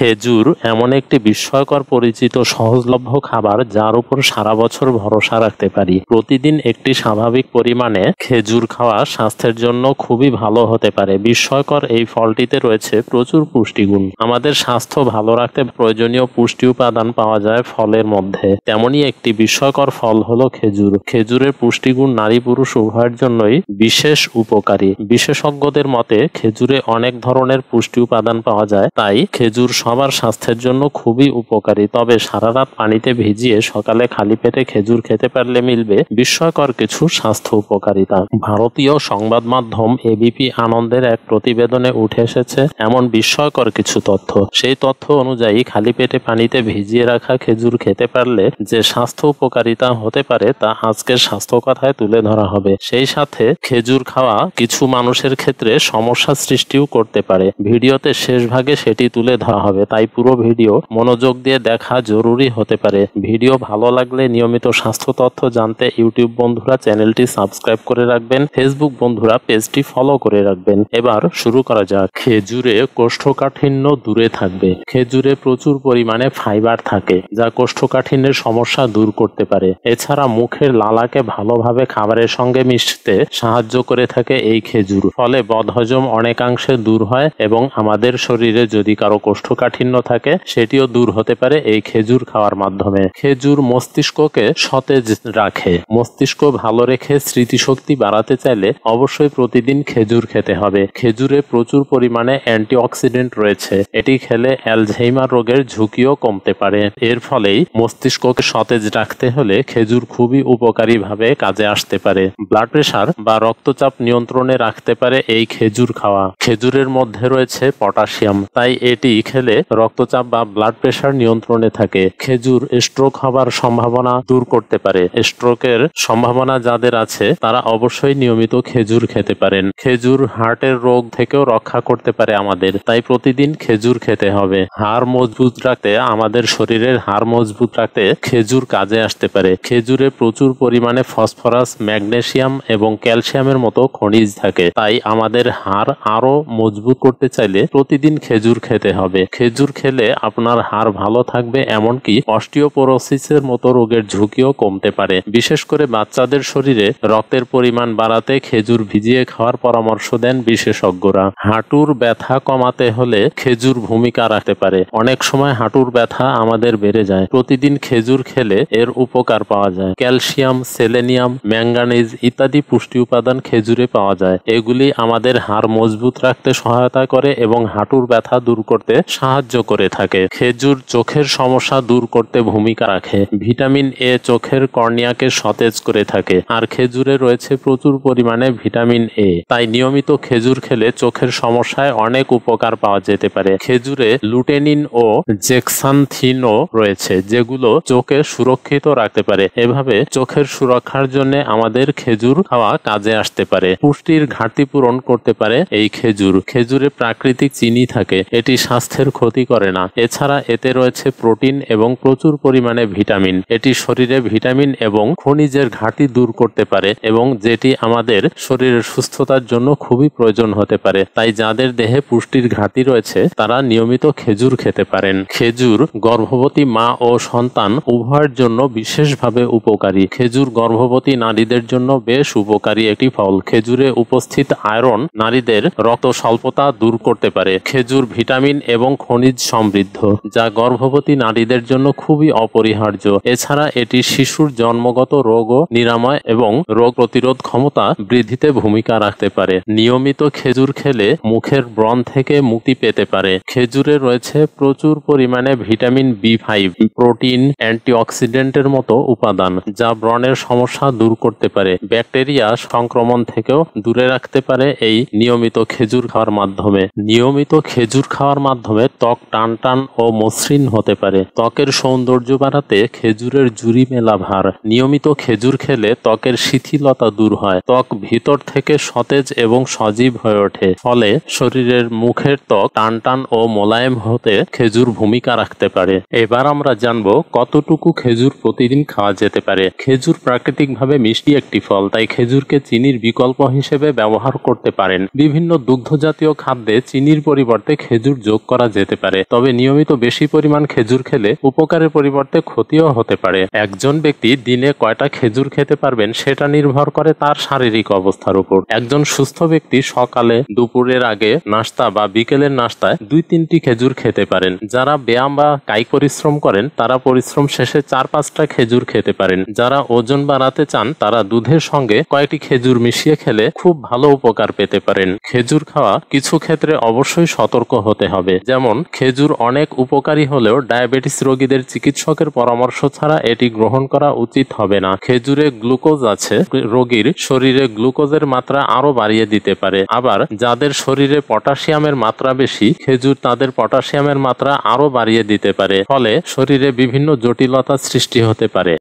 খেজুর এমন একটি বিস্ময়কর পরিচিত সহজলভ্য খাবার যার উপর সারা বছর ভরসা রাখতে পারি। প্রতিদিন একটি স্বাভাবিক পরিমাণে খেজুর খাওয়া স্বাস্থ্যের জন্য খুবই ভালো হতে পারে। বিস্ময়কর এই ফলটিতে রয়েছে প্রচুর পুষ্টিগুণ। আমাদের স্বাস্থ্য ভালো রাখতে প্রয়োজনীয় পুষ্টি উপাদান পাওয়া যায় ফলের মধ্যে। তেমনই একটি বিস্ময়কর ফল হলো খেজুর। খেজুরের পুষ্টিগুণ নারী পুরুষ উভয়ের জন্যই বিশেষ উপকারী। বিশেষজ্ঞদের মতে খেজুরে অনেক ধরনের পুষ্টি উপাদান পাওয়া যায়, তাই খেজুর সবার স্বাস্থ্যের জন্য খুবই উপকারী। তবে সারা রাত পানিতে ভিজিয়ে সকালে খালি পেটে খেজুর খেতে পারলে মিলবে বিস্ময়কর কিছু স্বাস্থ্য উপকারিতা। ভারতীয় সংবাদ মাধ্যম এবিপি আনন্দের এক প্রতিবেদনে উঠে এসেছে এমন বিস্ময়কর কিছু তথ্য। সেই তথ্য অনুযায়ী খালি পেটে পানিতে ভিজিয়ে রাখা খেজুর খেতে পারলে যে স্বাস্থ্য উপকারিতা হতে পারে তা আজকের স্বাস্থ্য কথায় তুলে ধরা হবে। সেই সাথে খেজুর খাওয়া কিছু মানুষের ক্ষেত্রে সমস্যা সৃষ্টিও করতে পারে। ভিডিওতে শেষ ভাগে সেটি তুলে ধরা হবে, তাই পুরো ভিডিও মনোযোগ দিয়ে দেখা জরুরি হতে পারে। ভিডিও ভালো লাগলে নিয়মিত স্বাস্থ্য তথ্য জানতে ইউটিউব বন্ধুরা চ্যানেলটি সাবস্ক্রাইব করে রাখবেন, ফেসবুক বন্ধুরা পেজটি ফলো করে রাখবেন। এবার শুরু করা যাক। খেজুরে কোষ্ঠকাঠিন্য দূরে থাকবে। খেজুরে প্রচুর পরিমাণে ফাইবার থাকে যা কোষ্ঠকাঠিন্যের সমস্যা দূর করতে পারে। এছাড়া মুখের লালাকে ভালোভাবে খাবারের সঙ্গে মিশতে সাহায্য করে থাকে এই খেজুর। ফলে বদহজম অনেকাংশে দূর হয় এবং আমাদের শরীরে যদি কারো কোষ্ঠকাঠিন্য থাকে সেটিও দূর হতে পারে এই খেজুর খাওয়ার মাধ্যমে। খেজুর মস্তিষ্ককে সতেজ রাখে। মস্তিষ্ক ভালো রেখে স্মৃতিশক্তি বাড়াতে চাইলে অবশ্যই প্রতিদিন খেজুর খেতে হবে। খেজুরে প্রচুর পরিমাণে অ্যান্টিঅক্সিডেন্ট রয়েছে। এটি খেলে অ্যালঝেইমার রোগের ঝুঁকিও কমতে পারে। এর ফলেই মস্তিষ্ককে সতেজ রাখতে হলে খেজুর খুবই উপকারী ভাবে কাজে আসতে পারে। ব্লাড প্রেশার বা রক্তচাপ নিয়ন্ত্রণে রাখতে পারে এই খেজুর খাওয়া। খেজুরের মধ্যে রয়েছে পটাশিয়াম, তাই এটি খেলে রক্তচাপ বা ব্লাড প্রেশার নিয়ন্ত্রণে থাকে। খেজুর স্ট্রোক হবার সম্ভাবনা দূর করতে পারে। স্ট্রোকের সম্ভাবনা যাদের আছে তারা অবশ্যই নিয়মিত খেজুর খেতে পারেন। খেজুর হার্টের রোগ থেকেও রক্ষা করতে পারে আমাদের, তাই প্রতিদিন খেজুর খেতে হবে। হাড় মজবুত রাখতে, আমাদের শরীরের হাড় মজবুত রাখতে খেজুর কাজে আসতে পারে। খেজুরে প্রচুর পরিমাণে ফসফরাস, ম্যাগনেসিয়াম এবং ক্যালসিয়ামের মতো খনিজ থাকে, তাই আমাদের হাড় আরো মজবুত করতে চাইলে প্রতিদিন খেজুর খেতে হবে। খেজুর খেলে আপনার হাড় ভালো থাকবে, এমনকি অস্টিওপোরোসিসের মতো রোগের ঝুঁকিও কমতে পারে। বিশেষ করে বাচ্চাদের শরীরে রক্তের পরিমাণ বাড়াতে খেজুর ভিজিয়ে খাওয়ার পরামর্শ দেন বিশেষজ্ঞরা। হাঁটুর ব্যথা কমাতে হলে খেজুর ভূমিকা রাখতে পারে। অনেক সময় হাঁটুর ব্যথা আমাদের বেড়ে যায়। প্রতিদিন খেজুর খেলে এর উপকার পাওয়া যায়। ক্যালসিয়াম, সেলেনিয়াম, ম্যাঙ্গানিজ ইত্যাদি পুষ্টি উপাদান খেজুরে পাওয়া যায়। এগুলি আমাদের হাড় মজবুত রাখতে সহায়তা করে এবং হাঁটুর ব্যথা দূর করতে সাহায্য করে থাকে। খেজুর চোখের সমস্যা দূর করতে ভূমিকা রাখে। ভিটামিন এ চোখের কর্নিয়াকে সতেজ করে থাকে, আর খেজুরে রয়েছে প্রচুর পরিমাণে ভিটামিন এ, তাই নিয়মিত খেজুর খেলে চোখের সমস্যায় অনেক উপকার পাওয়া যেতে পারে। খেজুরে লুটেনিন ও জেক্সান্থিনও রয়েছে, যেগুলো চোখে সুরক্ষিত রাখতে পারে। এভাবে চোখের সুরক্ষার জন্য আমাদের খেজুর খাওয়া কাজে আসতে পারে। পুষ্টির ঘাটতি পূরণ করতে পারে এই খেজুর। খেজুরে প্রাকৃতিক চিনি থাকে, এটি স্বাস্থ্যের ক্ষতি করে না। এছাড়া এতে রয়েছে প্রোটিন এবং প্রচুর পরিমাণে ভিটামিন। এটি শরীরে ভিটামিন এবং খনিজের ঘাটতি দূর করতে পারে এবং যেটি আমাদের শরীরের সুস্থতার জন্য খুবই প্রয়োজন হতে পারে। তাই যাদের দেহে পুষ্টির ঘাটতি রয়েছে তারা নিয়মিত খেজুর খেতে পারেন। খেজুর গর্ভবতী মা ও সন্তান উভয়ের জন্য বিশেষভাবে উপকারী। খেজুর গর্ভবতী নারীদের জন্য বেশ উপকারী একটি ফল। খেজুরে উপস্থিত আয়রন নারীদের রক্ত স্বল্পতা দূর করতে পারে। খেজুর ভিটামিন এবং খনিজ সমৃদ্ধ, যা গর্ভবতী নারীদের জন্য খুবই অপরিহার্য। এছাড়া এটি শিশুর জন্মগত রোগ ও নিরাময় এবং রোগ প্রতিরোধ ক্ষমতা বৃদ্ধিতে ভূমিকা রাখতে পারে। নিয়মিত খেজুর খেলে মুখের ব্রণ থেকে মুক্তি পেতে পারে। খেজুরে রয়েছে প্রচুর পরিমাণে ভিটামিন বি5, প্রোটিন, অ্যান্টিঅক্সিডেন্টের মতো উপাদান, যা ব্রণের সমস্যা দূর করতে পারে। ব্যাকটেরিয়া সংক্রমণ থেকেও দূরে রাখতে পারে এই নিয়মিত খেজুর খাওয়ার মাধ্যমে। নিয়মিত খেজুর খাওয়ার মাধ্যমে ত্বক টান টান ও মসৃণ হতে পারে। ত্বকের সৌন্দর্য বাড়াতে খেজুরের জুড়ি মেলা ভার। নিয়মিত খেজুর খেলে ত্বকের শিথিলতা দূর হয়, ত্বক ভিতর থেকে সতেজ এবং সজীব হয়ে ওঠে। ফলে শরীরের মুখের ত্বক টান টান ও মোলায়েম হতে খেজুর ভূমিকা রাখতে পারে। এবার আমরা জানবো কতটুকু খেজুর প্রতিদিন খাওয়া যেতে পারে। খেজুর প্রাকৃতিকভাবে মিষ্টি একটি ফল, তাই খেজুরকে চিনির বিকল্প হিসেবে ব্যবহার করতে পারেন। বিভিন্ন দুগ্ধজাতীয় খাদ্যে চিনির পরিবর্তে খেজুর যোগ করা যেতে যেতে পারে, তবে নিয়মিত বেশি পরিমাণ খেজুর খেলে উপকারের পরিবর্তে ক্ষতিও হতে পারে। একজন ব্যক্তি দিনে কয়টা খেজুর খেতে পারবেন সেটা নির্ভর করে তার শারীরিক অবস্থার উপর। একজন সুস্থ ব্যক্তি সকালে, দুপুরের আগে নাস্তা বা বিকেলের নাস্তায় 2-3টি খেজুর খেতে পারেন। যারা ব্যায়াম বা কায়িক পরিশ্রম করেন তারা পরিশ্রম শেষে 4-5টা খেজুর খেতে পারেন। যারা ওজন বাড়াতে চান তারা দুধের সঙ্গে কয়েকটি খেজুর মিশিয়ে খেলে খুব ভালো উপকার পেতে পারেন। খেজুর খাওয়া কিছু ক্ষেত্রে অবশ্যই সতর্ক হতে হবে, যেমন খেজুর অনেক উপকারী হলেও ডায়াবেটিস রোগীদের চিকিৎসকের পরামর্শ ছাড়া এটি গ্রহণ করা উচিত হবে না। খেজুরে গ্লুকোজ আছে, রোগীর শরীরে গ্লুকোজের মাত্রা আরো বাড়িয়ে দিতে পারে। আবার যাদের শরীরে পটাশিয়ামের মাত্রা বেশি, খেজুর তাদের পটাশিয়ামের মাত্রা আরো বাড়িয়ে দিতে পারে, ফলে শরীরে বিভিন্ন জটিলতা সৃষ্টি হতে পারে।